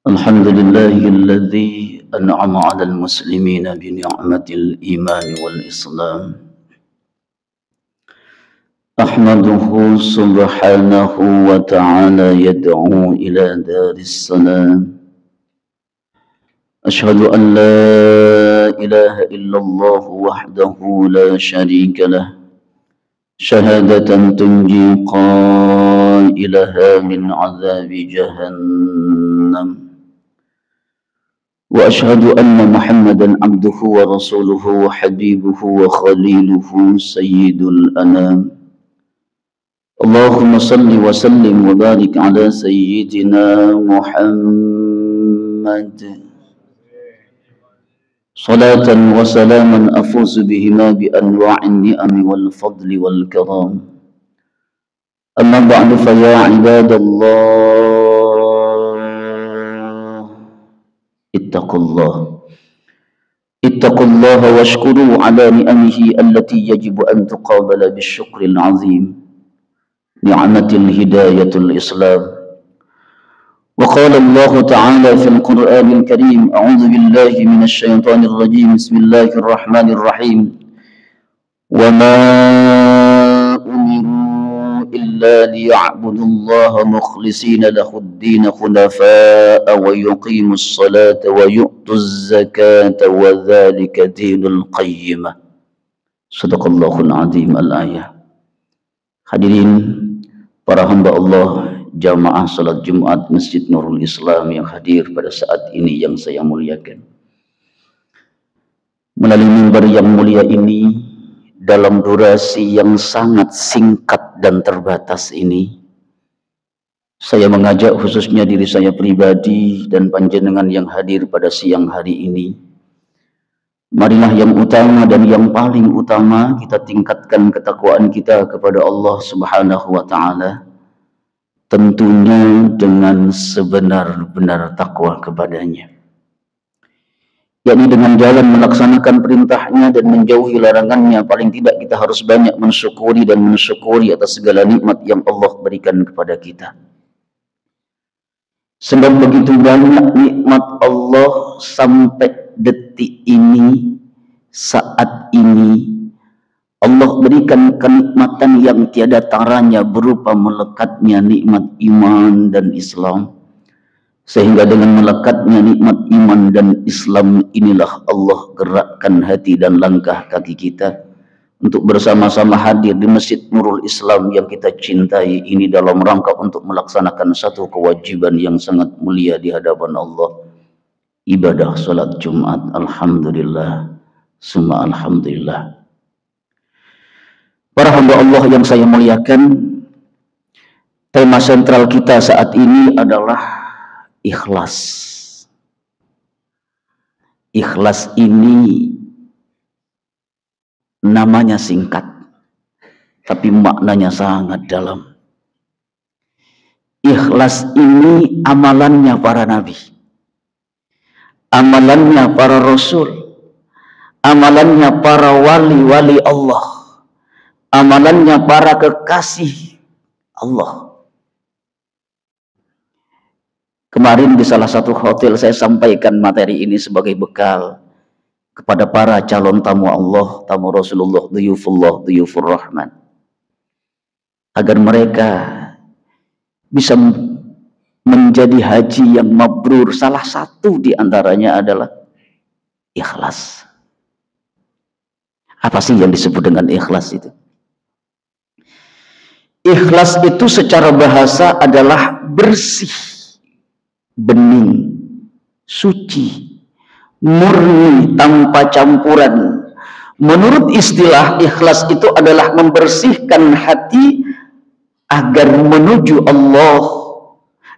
الحمد لله الذي أنعم على المسلمين بنعمة الإيمان والإسلام. أحمده سبحانه وتعالى يدعو إلى دار السلام. أشهد أن لا إله إلا الله وحده لا شريك له شهادة تنجي قائلها من عذاب جهنم. وأشهد أن محمدا عبده ورسوله وحبيبه وخليله سيد الأنام. اللهم صل وسلم وبارك على سيدنا محمد صلاة وسلاما أفوز بهما بأنواع النعم والفضل والكرام. أما بعد فيا عباد الله اتقوا الله واشكروا على نعمه التي يجب أن تقابل بالشكر العظيم، نعمة الهداية الإسلام. وقال الله تعالى في القرآن الكريم: أعوذ بالله من الشيطان الرجيم، بسم الله الرحمن الرحيم. وما أمروا إلا ليعبدوا الله مخلصين له الدين حنفاء ويقيموا الصلاة ويؤتوا الزكاة وذلك دين القيمة. صدق الله العظيم. الآية. Hadirin para hamba Allah, jamaah salat Jumat Masjid Nurul Islam yang hadir pada saat ini yang saya muliakan. Melalui mimbar yang mulia ini, dalam durasi yang sangat singkat dan terbatas ini, saya mengajak khususnya diri saya pribadi dan panjenengan yang hadir pada siang hari ini. Marilah yang utama dan yang paling utama kita tingkatkan ketakwaan kita kepada Allah Subhanahu wa Ta'ala, tentunya dengan sebenar-benar takwa kepadanya, yakni dengan jalan melaksanakan perintahnya dan menjauhi larangannya. Paling tidak kita harus banyak mensyukuri atas segala nikmat yang Allah berikan kepada kita. Sebab begitu banyak nikmat Allah sampai detik ini, saat ini, Allah berikan kenikmatan yang tiada taranya berupa melekatnya nikmat iman dan Islam. Sehingga dengan melekatnya nikmat iman dan Islam inilah Allah gerakkan hati dan langkah kaki kita untuk bersama-sama hadir di Masjid Nurul Islam yang kita cintai ini dalam rangka untuk melaksanakan satu kewajiban yang sangat mulia di hadapan Allah, ibadah salat Jumat. Alhamdulillah, summa alhamdulillah. Para hamba Allah yang saya muliakan, tema sentral kita saat ini adalah ikhlas. Ikhlas ini namanya singkat, tapi maknanya sangat dalam. Ikhlas ini amalannya para nabi, amalannya para rasul, amalannya para wali-wali Allah, amalannya para kekasih Allah. Kemarin di salah satu hotel saya sampaikan materi ini sebagai bekal kepada para calon tamu Allah, tamu Rasulullah, duyufullah, duyufur Rahman, agar mereka bisa menjadi haji yang mabrur. Salah satu di antaranya adalah ikhlas. Apa sih yang disebut dengan ikhlas itu? Ikhlas itu secara bahasa adalah bersih, bening, suci, murni, tanpa campuran. Menurut istilah, ikhlas itu adalah membersihkan hati agar menuju Allah.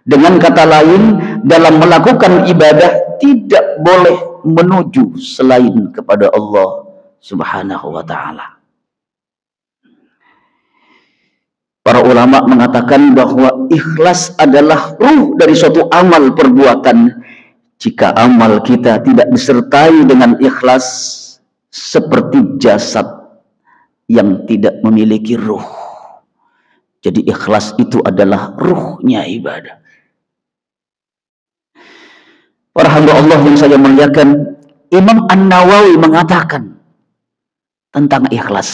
Dengan kata lain, dalam melakukan ibadah tidak boleh menuju selain kepada Allah Subhanahu wa Ta'ala. Para ulama mengatakan bahwa ikhlas adalah ruh dari suatu amal perbuatan. Jika amal kita tidak disertai dengan ikhlas, seperti jasad yang tidak memiliki ruh, Jadi ikhlas itu adalah ruhnya ibadah. Para hamba Allah yang saya muliakan, Imam An-Nawawi mengatakan tentang ikhlas.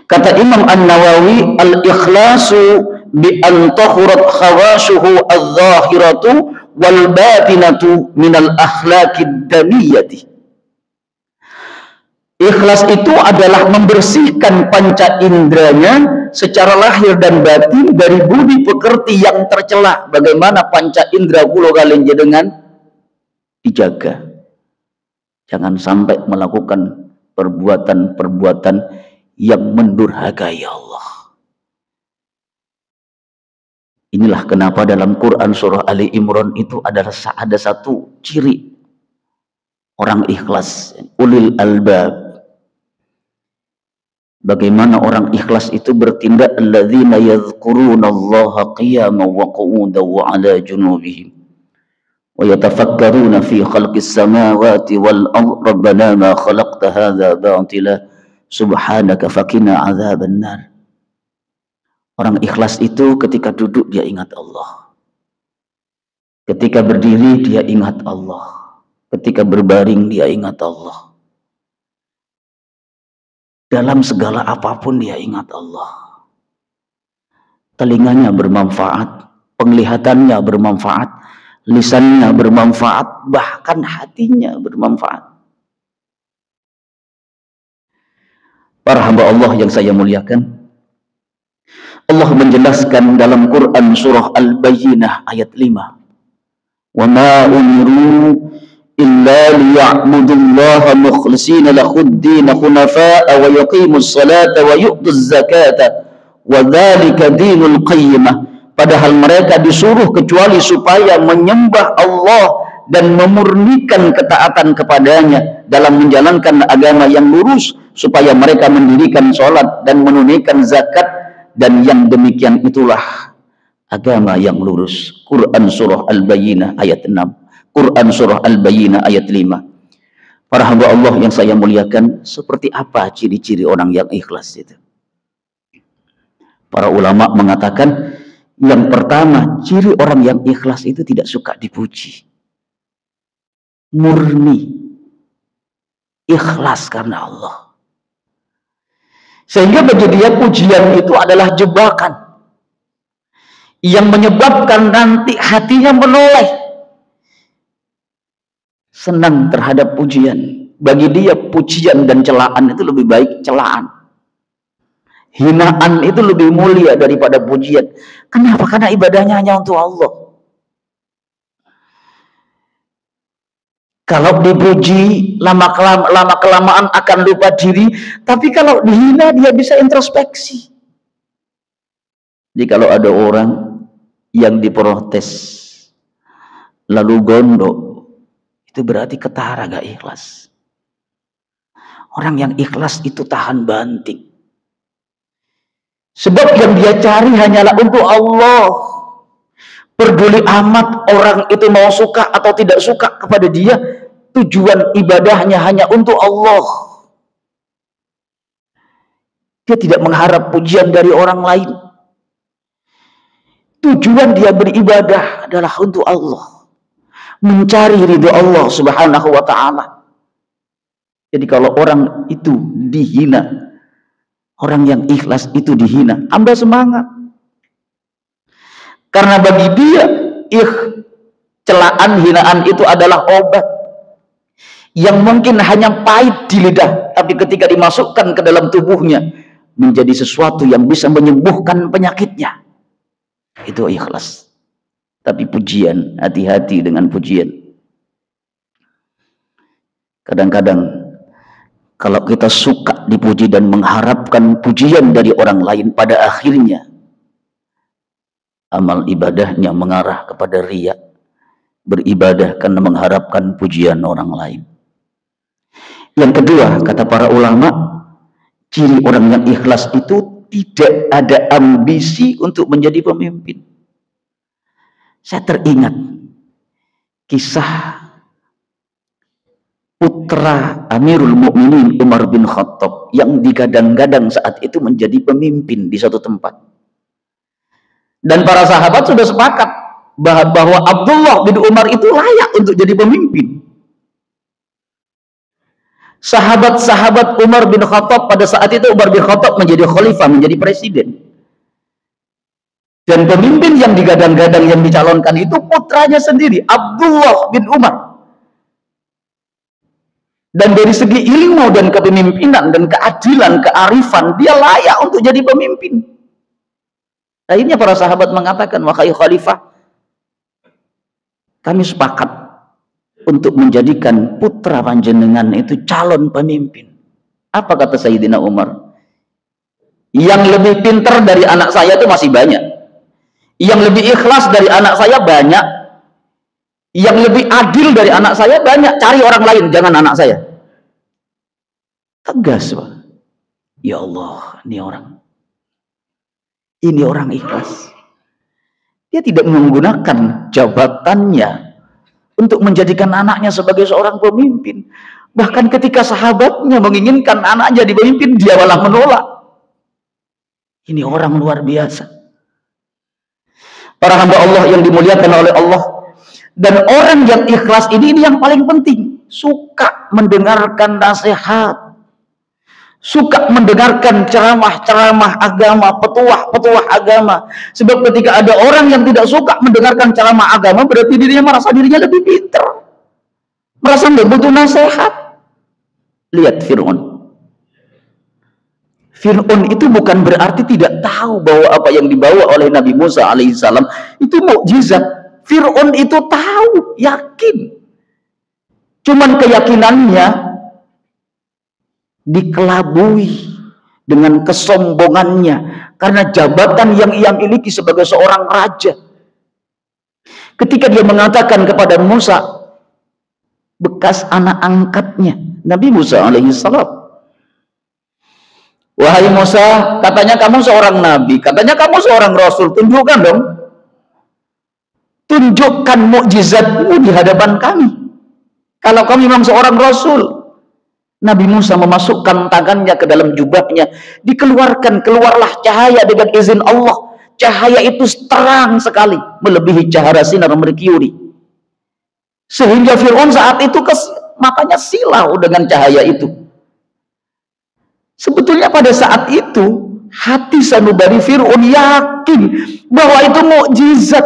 Kata Imam An-Nawawi, al-ikhlasu bi an tahurat khawashuhu adh-dhahiratu wal batinatu minal akhlaqid damiyati. Ikhlas itu adalah membersihkan panca inderanya secara lahir dan batin dari budi pekerti yang tercela. Bagaimana panca indera kula kalian dengan dijaga. Jangan sampai melakukan perbuatan-perbuatan yang mendurhakai Allah. Inilah kenapa dalam Quran surah Ali Imran itu ada satu ciri orang ikhlas, ulil albab. Bagaimana orang ikhlas itu bertindak, alladzina yadhkurunallaha qiyaman wa qu'udan wa 'ala junubihim wa yatafakkaruna fi khalqis samawati wal ardi rabbana ma khalaqta hadza batila subhanaka faqina 'adzaban nar. Orang ikhlas itu ketika duduk dia ingat Allah, ketika berdiri dia ingat Allah, ketika berbaring dia ingat Allah. Dalam segala apapun dia ingat Allah. Telinganya bermanfaat, penglihatannya bermanfaat, lisannya bermanfaat, bahkan hatinya bermanfaat. Para hamba Allah yang saya muliakan, Allah menjelaskan dalam Quran surah Al-Bayyinah ayat 5. Wa ma umiru illa liya'budullaha mukhlishina lahud-din hunafa'a wa yuqimus salata wa yu'tuz zakata wa dzalika dinul qayyimah. Padahal mereka disuruh kecuali supaya menyembah Allah dan memurnikan ketaatan kepadanya dalam menjalankan agama yang lurus, supaya mereka mendirikan salat dan menunaikan zakat, dan yang demikian itulah agama yang lurus. Quran surah Al-Bayyinah ayat 6. Quran surah Al-Bayyinah ayat 5. Para hamba Allah yang saya muliakan, seperti apa ciri-ciri orang yang ikhlas itu? Para ulama mengatakan, yang pertama, ciri orang yang ikhlas itu tidak suka dipuji. Murni. Ikhlas karena Allah. Sehingga bagi dia pujian itu adalah jebakan yang menyebabkan nanti hatinya menoleh. Senang terhadap pujian. Bagi dia pujian dan celaan itu lebih baik celaan. Hinaan itu lebih mulia daripada pujian. Kenapa? Karena ibadahnya hanya untuk Allah. Kalau dipuji, lama kelamaan akan lupa diri. Tapi kalau dihina, dia bisa introspeksi. Jadi kalau ada orang yang diprotes, lalu gondok, itu berarti ketara, gak ikhlas. Orang yang ikhlas itu tahan banting. Sebab yang dia cari hanyalah untuk Allah. Peduli amat orang itu mau suka atau tidak suka kepada dia. Tujuan ibadahnya hanya untuk Allah. Dia tidak mengharap pujian dari orang lain. Tujuan dia beribadah adalah untuk Allah. Mencari ridho Allah subhanahu wa ta'ala. Jadi kalau orang itu dihina, orang yang ikhlas itu dihina, tambah semangat. Karena bagi dia celaan, hinaan itu adalah obat yang mungkin hanya pahit di lidah, tapi ketika dimasukkan ke dalam tubuhnya menjadi sesuatu yang bisa menyembuhkan penyakitnya. Itu ikhlas. Tapi pujian, hati-hati dengan pujian. Kadang-kadang kalau kita suka dipuji dan mengharapkan pujian dari orang lain, pada akhirnya amal ibadahnya mengarah kepada riya. Beribadah karena mengharapkan pujian orang lain. Yang kedua, kata para ulama, ciri orang yang ikhlas itu tidak ada ambisi untuk menjadi pemimpin. Saya teringat kisah putra Amirul Mukminin Umar bin Khattab yang digadang-gadang saat itu menjadi pemimpin di suatu tempat. Dan para sahabat sudah sepakat bahwa Abdullah bin Umar itu layak untuk jadi pemimpin. Sahabat-sahabat Umar bin Khattab pada saat itu, Umar bin Khattab menjadi khalifah, menjadi presiden. Dan pemimpin yang digadang-gadang, yang dicalonkan itu putranya sendiri, Abdullah bin Umar. Dan dari segi ilmu dan kepemimpinan dan keadilan, kearifan, dia layak untuk jadi pemimpin. Akhirnya para sahabat mengatakan, wahai khalifah, kami sepakat untuk menjadikan putra panjenengan itu calon pemimpin. Apa kata Sayyidina Umar? Yang lebih pintar dari anak saya itu masih banyak. Yang lebih ikhlas dari anak saya banyak. Yang lebih adil dari anak saya banyak. Cari orang lain, jangan anak saya. Tegas, Pak. Ya Allah, ini orang ikhlas. Dia tidak menggunakan jabatannya untuk menjadikan anaknya sebagai seorang pemimpin. Bahkan ketika sahabatnya menginginkan anaknya jadi pemimpin, dia malah menolak. Ini orang luar biasa. Para hamba Allah yang dimuliakan oleh Allah. Dan orang yang ikhlas ini yang paling penting. Suka mendengarkan nasihat. Suka mendengarkan ceramah-ceramah agama, petuah-petuah agama. Sebab ketika ada orang yang tidak suka mendengarkan ceramah agama, berarti dirinya merasa dirinya lebih pintar, merasa nggak butuh nasihat. Lihat Fir'aun. Fir'aun itu bukan berarti tidak tahu bahwa apa yang dibawa oleh Nabi Musa alaihissalam itu mukjizat. Fir'aun itu tahu, yakin. Cuman keyakinannya dikelabui dengan kesombongannya karena jabatan yang ia miliki sebagai seorang raja. Ketika dia mengatakan kepada Musa, bekas anak angkatnya Nabi Musa alaihissalam, wahai Musa, katanya kamu seorang nabi, katanya kamu seorang rasul, tunjukkan dong, tunjukkan mukjizatmu di hadapan kami. Kalau kamu memang seorang rasul. Nabi Musa memasukkan tangannya ke dalam jubahnya, keluarlah cahaya dengan izin Allah. Cahaya itu terang sekali, melebihi cahaya sinar merkuri. Sehingga Fir'aun saat itu matanya silau dengan cahaya itu. Sebetulnya pada saat itu hati sanubari Fir'aun yakin bahwa itu mukjizat,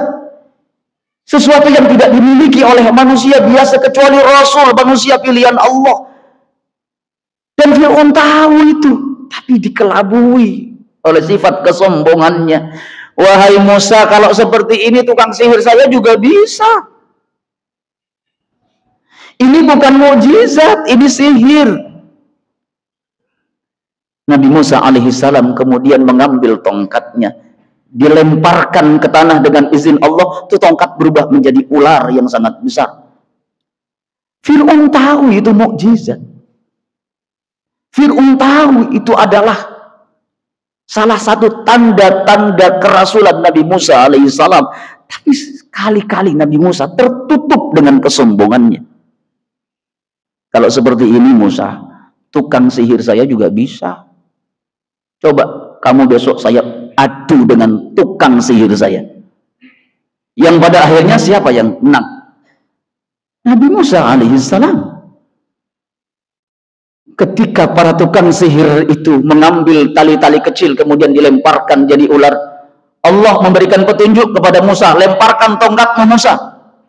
sesuatu yang tidak dimiliki oleh manusia biasa kecuali Rasul, manusia pilihan Allah. Dan Fir'aun tahu itu, tapi dikelabui oleh sifat kesombongannya. Wahai Musa, kalau seperti ini tukang sihir saya juga bisa. Ini bukan mukjizat, ini sihir. Nabi Musa alaihissalam kemudian mengambil tongkatnya, dilemparkan ke tanah dengan izin Allah. Itu tongkat berubah menjadi ular yang sangat besar. Fir'aun tahu itu mukjizat. Fir'aun tahu itu adalah salah satu tanda-tanda kerasulan Nabi Musa alaihissalam. Tapi sekali-kali Nabi Musa tertutup dengan kesombongannya. Kalau seperti ini Musa, tukang sihir saya juga bisa. Coba kamu besok saya adu dengan tukang sihir saya. Yang pada akhirnya siapa yang menang? Nabi Musa alaihissalam. Ketika para tukang sihir itu mengambil tali-tali kecil kemudian dilemparkan jadi ular, Allah memberikan petunjuk kepada Musa, lemparkan tongkatmu Musa.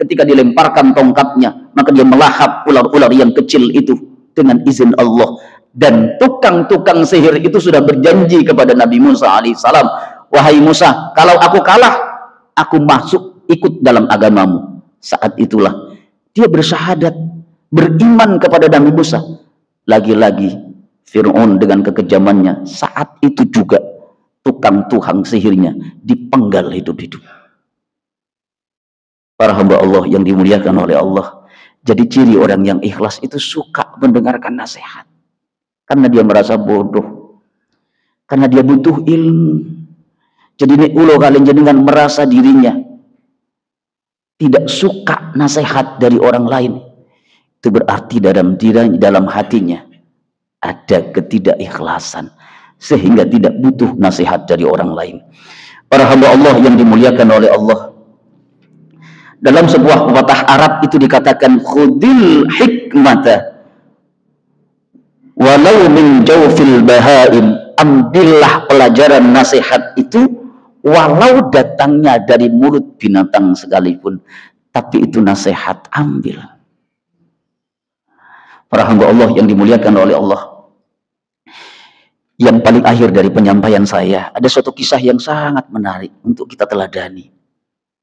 Ketika dilemparkan tongkatnya, maka dia melahap ular-ular yang kecil itu dengan izin Allah. Dan tukang-tukang sihir itu sudah berjanji kepada Nabi Musa alaihissalam, wahai Musa, kalau aku kalah, aku masuk ikut dalam agamamu. Saat itulah dia bersyahadat, beriman kepada Nabi Musa. Lagi-lagi Fir'aun dengan kekejamannya, saat itu juga tukang-tukang sihirnya dipenggal hidup-hidup. Para hamba Allah yang dimuliakan oleh Allah, jadi ciri orang yang ikhlas itu suka mendengarkan nasihat, karena dia merasa bodoh, karena dia butuh ilmu. Jadi ini ulo kalian jenengan merasa dirinya tidak suka nasihat dari orang lain, itu berarti dalam hatinya ada ketidakikhlasan sehingga tidak butuh nasihat dari orang lain. Para hamba Allah yang dimuliakan oleh Allah, dalam sebuah pepatah Arab itu dikatakan khudil hikmata walau min jawfil bahaim, ambillah pelajaran nasihat itu walau datangnya dari mulut binatang sekalipun, tapi itu nasihat, ambil. Para hamba Allah yang dimuliakan oleh Allah, yang paling akhir dari penyampaian saya, ada suatu kisah yang sangat menarik untuk kita teladani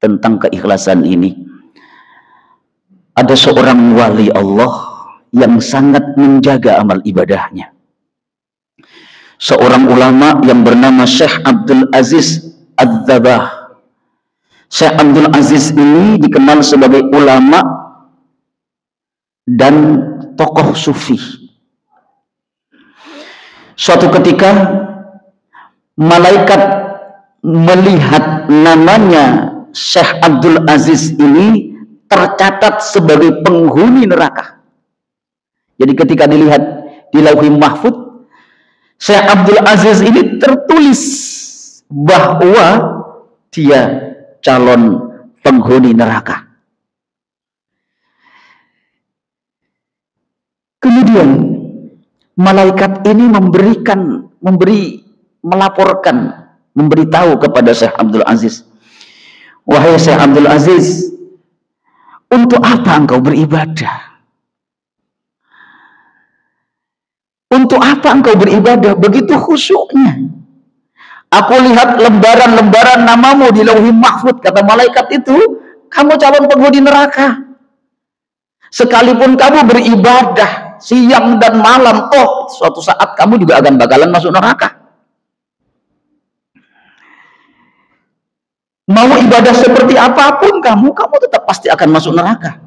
tentang keikhlasan ini. Ada seorang wali Allah yang sangat menjaga amal ibadahnya. Seorang ulama yang bernama Syekh Abdul Aziz Ad-Dabah. Syekh Abdul Aziz ini dikenal sebagai ulama dan tokoh sufi. Suatu ketika malaikat melihat namanya Syekh Abdul Aziz ini tercatat sebagai penghuni neraka. Jadi ketika dilihat di Lauhul Mahfuz, Syekh Abdul Aziz ini tertulis bahwa dia calon penghuni neraka. Kemudian malaikat ini memberitahu kepada Syekh Abdul Aziz, wahai Syekh Abdul Aziz, untuk apa engkau beribadah? Untuk apa engkau beribadah begitu khusyuknya? Aku lihat lembaran-lembaran namamu di Lauhul Mahfuz, kata malaikat itu, kamu calon penghuni neraka. Sekalipun kamu beribadah siang dan malam, suatu saat kamu juga bakalan masuk neraka. Mau ibadah seperti apapun kamu tetap pasti akan masuk neraka.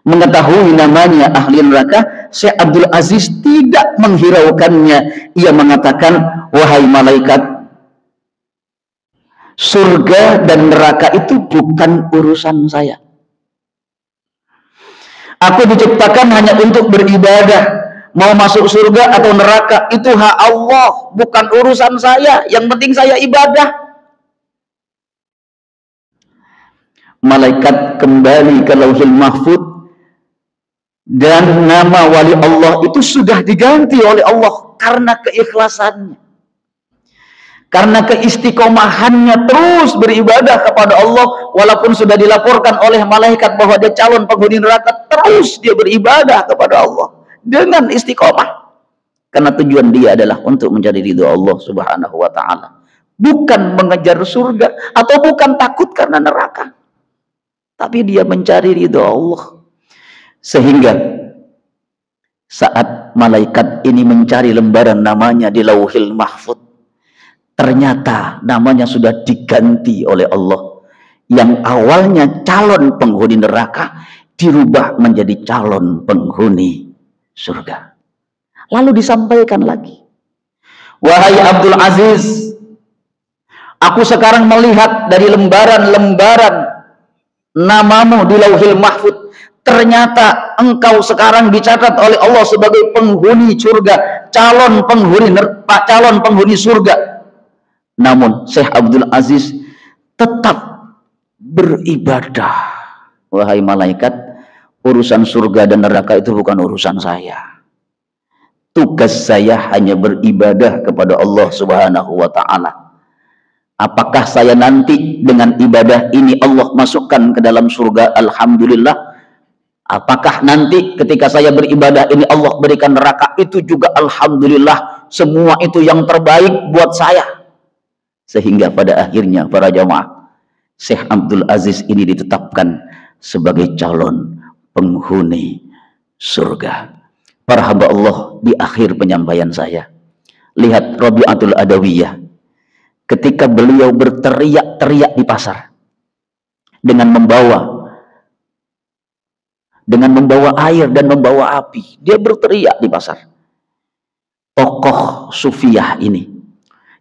Mengetahui namanya ahli neraka, Syekh Abdul Aziz tidak menghiraukannya. Ia mengatakan, wahai malaikat, surga dan neraka itu bukan urusan saya. Aku diciptakan hanya untuk beribadah. Mau masuk surga atau neraka itu hak Allah, bukan urusan saya. Yang penting saya ibadah. Malaikat kembali ke Lauhul Mahfuz dan nama wali Allah itu sudah diganti oleh Allah karena keikhlasannya, karena keistiqomahannya terus beribadah kepada Allah. Walaupun sudah dilaporkan oleh malaikat bahwa dia calon penghuni neraka, terus dia beribadah kepada Allah dengan istiqomah, karena tujuan dia adalah untuk mencari ridho Allah Subhanahu wa ta'ala, bukan mengejar surga atau bukan takut karena neraka, tapi dia mencari ridho Allah. Sehingga saat malaikat ini mencari lembaran namanya di Lauhul Mahfuz, ternyata namanya sudah diganti oleh Allah. Yang awalnya calon penghuni neraka dirubah menjadi calon penghuni surga. Lalu disampaikan lagi, wahai Abdul Aziz, aku sekarang melihat dari lembaran-lembaran namamu di Lauhul Mahfuz, ternyata engkau sekarang dicatat oleh Allah sebagai penghuni surga, calon penghuni surga. Namun Syekh Abdul Aziz tetap beribadah. Wahai malaikat, urusan surga dan neraka itu bukan urusan saya. Tugas saya hanya beribadah kepada Allah Subhanahu wa ta'ala. Apakah saya nanti dengan ibadah ini Allah masukkan ke dalam surga? Alhamdulillah. Apakah nanti ketika saya beribadah ini Allah berikan neraka? Itu juga alhamdulillah. Semua itu yang terbaik buat saya. Sehingga pada akhirnya para jamaah, Syekh Abdul Aziz ini ditetapkan sebagai calon penghuni surga. Para hamba Allah, di akhir penyampaian saya, lihat Rabi'atul Adawiyah ketika beliau berteriak-teriak di pasar dengan membawa air dan membawa api. Dia berteriak di pasar. Tokoh sufiyah ini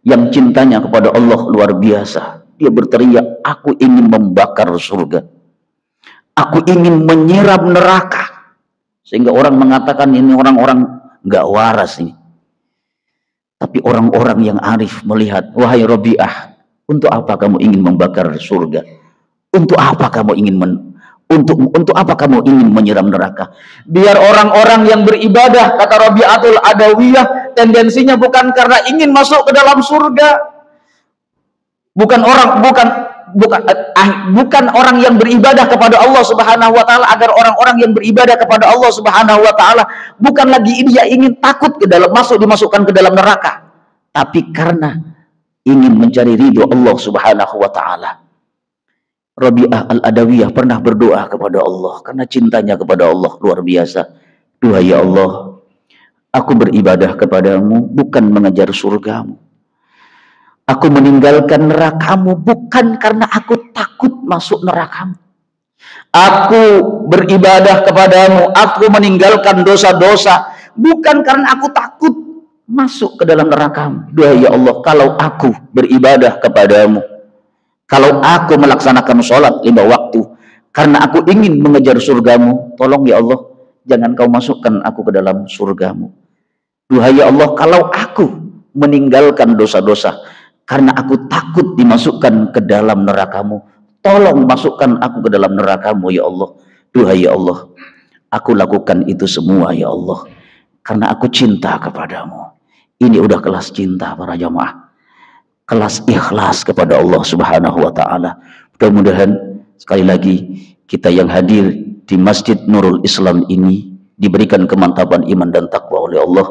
yang cintanya kepada Allah luar biasa, dia berteriak, aku ingin membakar surga, aku ingin menyiram neraka. Sehingga orang mengatakan ini orang-orang nggak waras ini. Tapi orang-orang yang arif melihat, wahai Rabi'ah, Untuk apa kamu ingin membakar surga? Untuk apa kamu ingin untuk apa kamu ingin menyiram neraka? Biar orang-orang yang beribadah, kata Rabi'atul Adawiyah, tendensinya bukan karena ingin masuk ke dalam surga. Bukan orang yang beribadah kepada Allah Subhanahu wa taala agar orang-orang yang beribadah kepada Allah Subhanahu wa taala bukan lagi dia ingin takut dimasukkan ke dalam neraka, tapi karena ingin mencari ridho Allah Subhanahu wa taala. Rabi'ah Al-Adawiyah pernah berdoa kepada Allah karena cintanya kepada Allah luar biasa. Duhai ya Allah, aku beribadah kepadamu bukan mengejar surgamu. Aku meninggalkan nerakamu bukan karena aku takut masuk nerakamu. Aku beribadah kepadamu, aku meninggalkan dosa-dosa bukan karena aku takut masuk ke dalam nerakamu. Duhai ya Allah, kalau aku beribadah kepadamu, kalau aku melaksanakan sholat 5 waktu karena aku ingin mengejar surgamu, tolong ya Allah, jangan kau masukkan aku ke dalam surgamu. Duhai ya Allah, kalau aku meninggalkan dosa-dosa karena aku takut dimasukkan ke dalam nerakamu, tolong masukkan aku ke dalam nerakamu ya Allah. Duhai ya Allah, aku lakukan itu semua ya Allah karena aku cinta kepadamu. Ini udah kelas cinta para jamaah, kelas ikhlas kepada Allah Subhanahu wa taala. Mudah-mudahan sekali lagi kita yang hadir di Masjid Nurul Islam ini diberikan kemantapan iman dan takwa oleh Allah,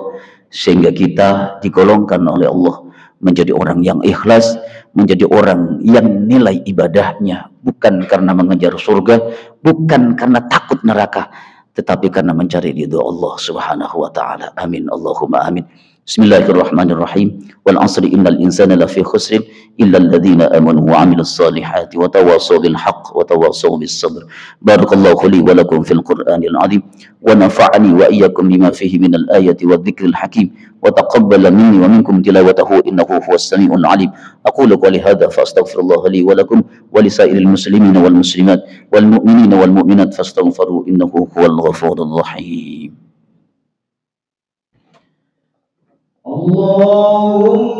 sehingga kita digolongkan oleh Allah menjadi orang yang ikhlas, menjadi orang yang nilai ibadahnya bukan karena mengejar surga, bukan karena takut neraka, tetapi karena mencari ridho Allah Subhanahu wa taala. Amin Allahumma amin. Bismillahirrahmanirrahim. Wal 'asri innal insana lafi khusrin illa alladhina amanu wa 'amilus solihati wa tawassaw bil haqq wa tawassaw bis sabr. Barakallahu li wa lakum fil Qur'anil 'azim wa nafa'ani wa iyyakum bima fihi minal ayati wadh-dhikril hakim wa taqabbala minni wa minkum tilawatahu innahu huwas sami'ul 'alim. Aqulu qawli hadha fa astaghfirullaha li wa lakum wa li sa'iril muslimina wal muslimat wal mu'minina wal mu'minat fastaghfiruhu innahu huwal ghafurur rahim. Allahumma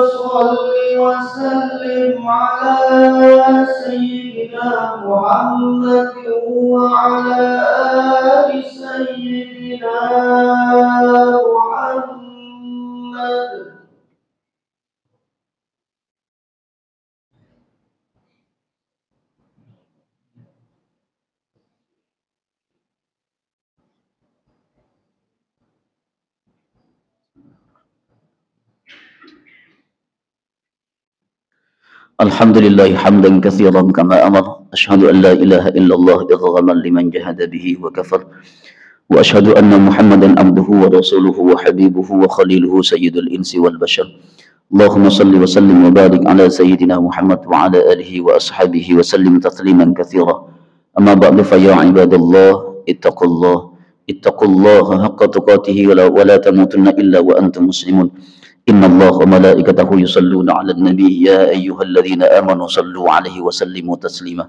salli wa sallim ala Sayyidina Muhammad wa ala ali Sayyidina Muhammad. Alhamdulillah hamdan katsiran kama amar. Asyhadu an la ilaha illallah idghaman liman jahada bihi wa kafar. Wa asyhadu anna Muhammadan abduhu wa rasuluhu wa habibuhu wa khaliluhu sayyidul insi wal bashar. Allahumma salli wa sallim wa barik ala sayyidina Muhammad wa ala alihi wa ashabihi wa sallim tasliman katsira. Amma ba'du fa ya ibadallah ittaqullaha haqqa tuqatih wa la tamutunna illa wa antum muslimun. Inna Allah wa malaikatahu yusalluna ala nabi ya ayyuhalladzina amanu sallu alaihi wa sallimu taslima.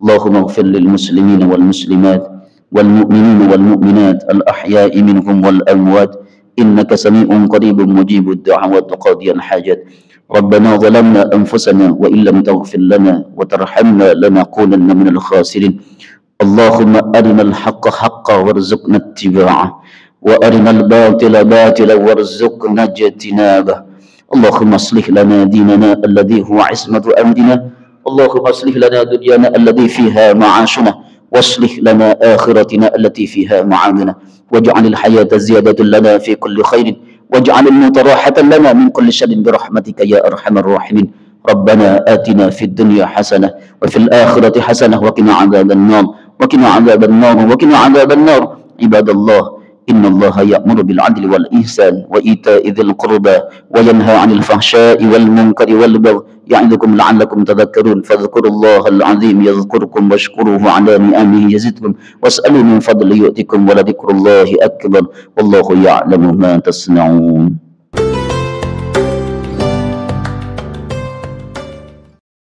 Allahumma ighfir lil muslimina wal muslimat wal mu'minina wal mu'minat al ahya'i minhum wal amwat innaka sami'un qaribun mujibud da'awat qadiyan hajat. Rabbana zalamna anfusana wa illam taghfir lana wa tarhamna lanakunanna minal khasirin. Allahumma arinal haqqa haqqan warzuqna ittiba'ah wa arinal batila batila warzuqna ijtinabah. Allahumma aslih lana dinana alladhi huwa ismatu amrina. Allahumma aslih lana dunyana alladhi fiha ma'ashuna waslih lana akhiratina allati fiha ma'aduna waj'alil hayata ziyadatan lana fi kulli khairin waj'alil mauta rahatan lana min kulli sharrin birahmatika ya arhamar rahimin. Rabbana atina fid dunya hasanah wa fil akhirati hasanah wa qina adzaban nar wa qina adzaban nar wa qina adzaban nar. Ibadallah, inna allaha ya'muru bil 'adli wal ihsan wa ita'i dzil qurba wa yanha 'anil fahsya'i wal munkari wal baghi ya'idukum la'allakum tadhakkarun. Fadhkurullaha al-'azim yadhkurkum washkuruhu 'ala ni'amihi yazidkum was'alu min fadli yu'tikum wa la dzikrullahi akbar wallahu ya'lamu ma tasna'un.